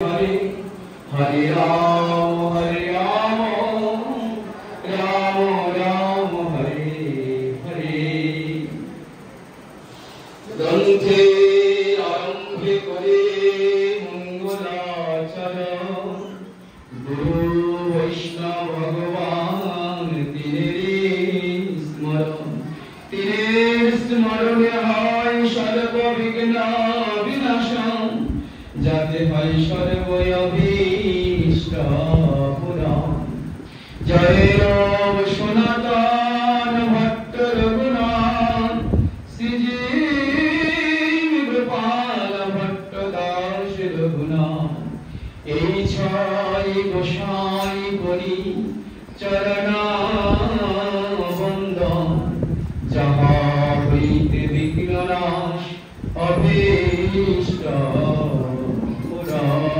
Hare Hare Ram Ram Ram Hare Hare Granthe Arambhe Kare Mangalacharan Guru Vaishnava Bhagavan Tine Smarane Hai Sarva Vigna Vinasham Jate Hai Sarva Abhishta Puram Jai Ram Sanatan Bhatta Raghunath Srijeev Gopala Bhatta Das Raghunath Ei Chai Gosai Kori Charana Bandhan Jaha Hoite Vigna Nash Abhishta Puram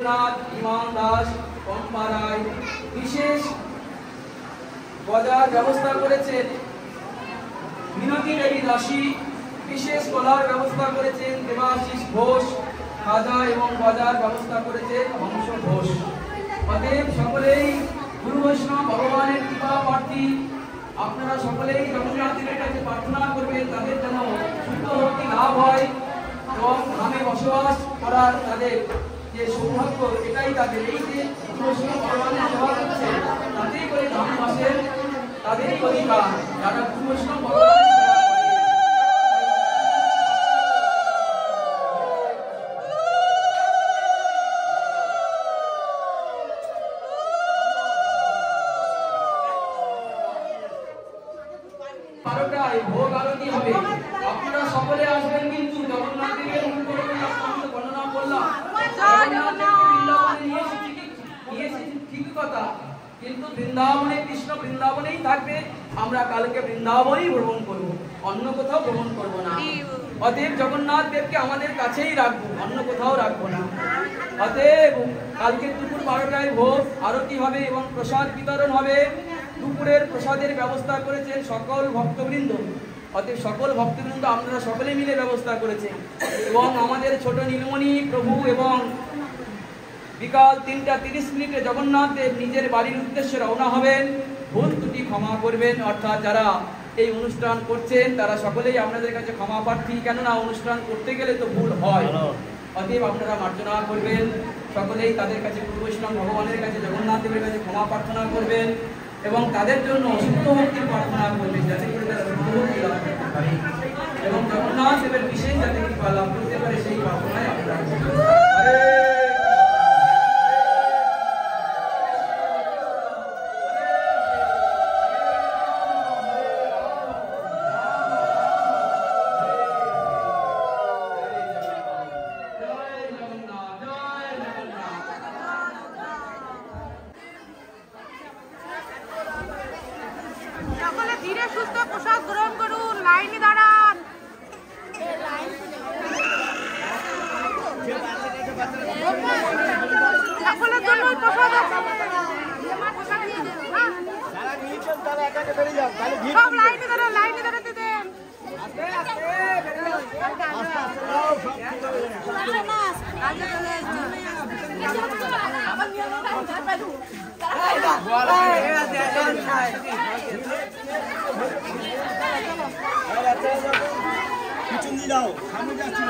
Debnath, ইমান দাস, পম্পা রায় বিশেষ গজার ব্যবস্থা করেছেন। মিনতি দেবী দাসী বিশেষ কলার ব্যবস্থা করেছেন দেবাশিস ঘোষ। খাজা এবং গজার ব্যবস্থা করেছেন হংস ঘোষ। অতএব সকলেই গুরু বৈষ্ণব ভগবানের কৃপা প্রার্থী। আপনারা সকলেই জগন্নাথের কাছে প্রার্থনা করবেন তাদের যেন শুদ্ধ ভক্তি লাভ হয় এবং ধামে বসবাস করার তাদের যে সৌভাগ্য, এটাই তাদের এই যে গুরু বৈষ্ণব ভগবানের সেবা করছে তাতেই করে ধাম বসেন, তাদেরই অধিকার যারা গুরু বৈষ্ণব ভগবানের ভোগ আরতি হবে। আপনারা সকলে আসবেন, কিন্তু জগন্নাথের গণনা করলাম ঠিক কথা, কিন্তু বৃন্দাবনে কৃষ্ণ বৃন্দাবনেই থাকবে। আমরা কালকে বৃন্দাবনেই ভ্রমণ করব, অন্য কোথাও ভ্রমণ করব না। অতএব জগন্নাথ দেবকে আমাদের কাছেই রাখবো, অন্য কোথাও রাখবো না। অতএব কালকে দুপুর 12টায় ভোগ আরতি হবে এবং প্রসাদ বিতরণ হবে। দুপুরের প্রসাদের ব্যবস্থা করেছেন সকল ভক্তবৃন্দ। অতএব সকল ভক্তবৃন্দ আপনারা সকলে মিলে ব্যবস্থা করেছেন। এবং আমাদের ছোট নীলমণি প্রভু এবং বিকাল 3:30 জগন্নাথ দেব নিজের বাড়ির উদ্দেশ্যে রওনা হবেন। ভুল ত্রুটি ক্ষমা করবেন, অর্থাৎ যারা এই অনুষ্ঠান করছেন তারা সকলেই আপনাদের কাছে ক্ষমা প্রার্থী, কেননা অনুষ্ঠান করতে গেলে তো ভুল হয়। অতএব আপনারা মার্জনা করবেন, সকলেই তাদের কাছে গুরু বৈষ্ণব ভগবানের কাছে জগন্নাথ দেবের কাছে ক্ষমা প্রার্থনা করবেন এবং তাদের জন্য শুদ্ধ ভক্তির প্রার্থনা করবেন, যাতে করে তারা শুদ্ধ ভক্তি লাভ করতে পারে এবং জগন্নাথ দেবের বিশেষ যাতে কৃপা লাভ করতে পারে সেই প্রার্থনায় আপনারা পিছন দিয়ে যাও, সামনে যাচ্ছি।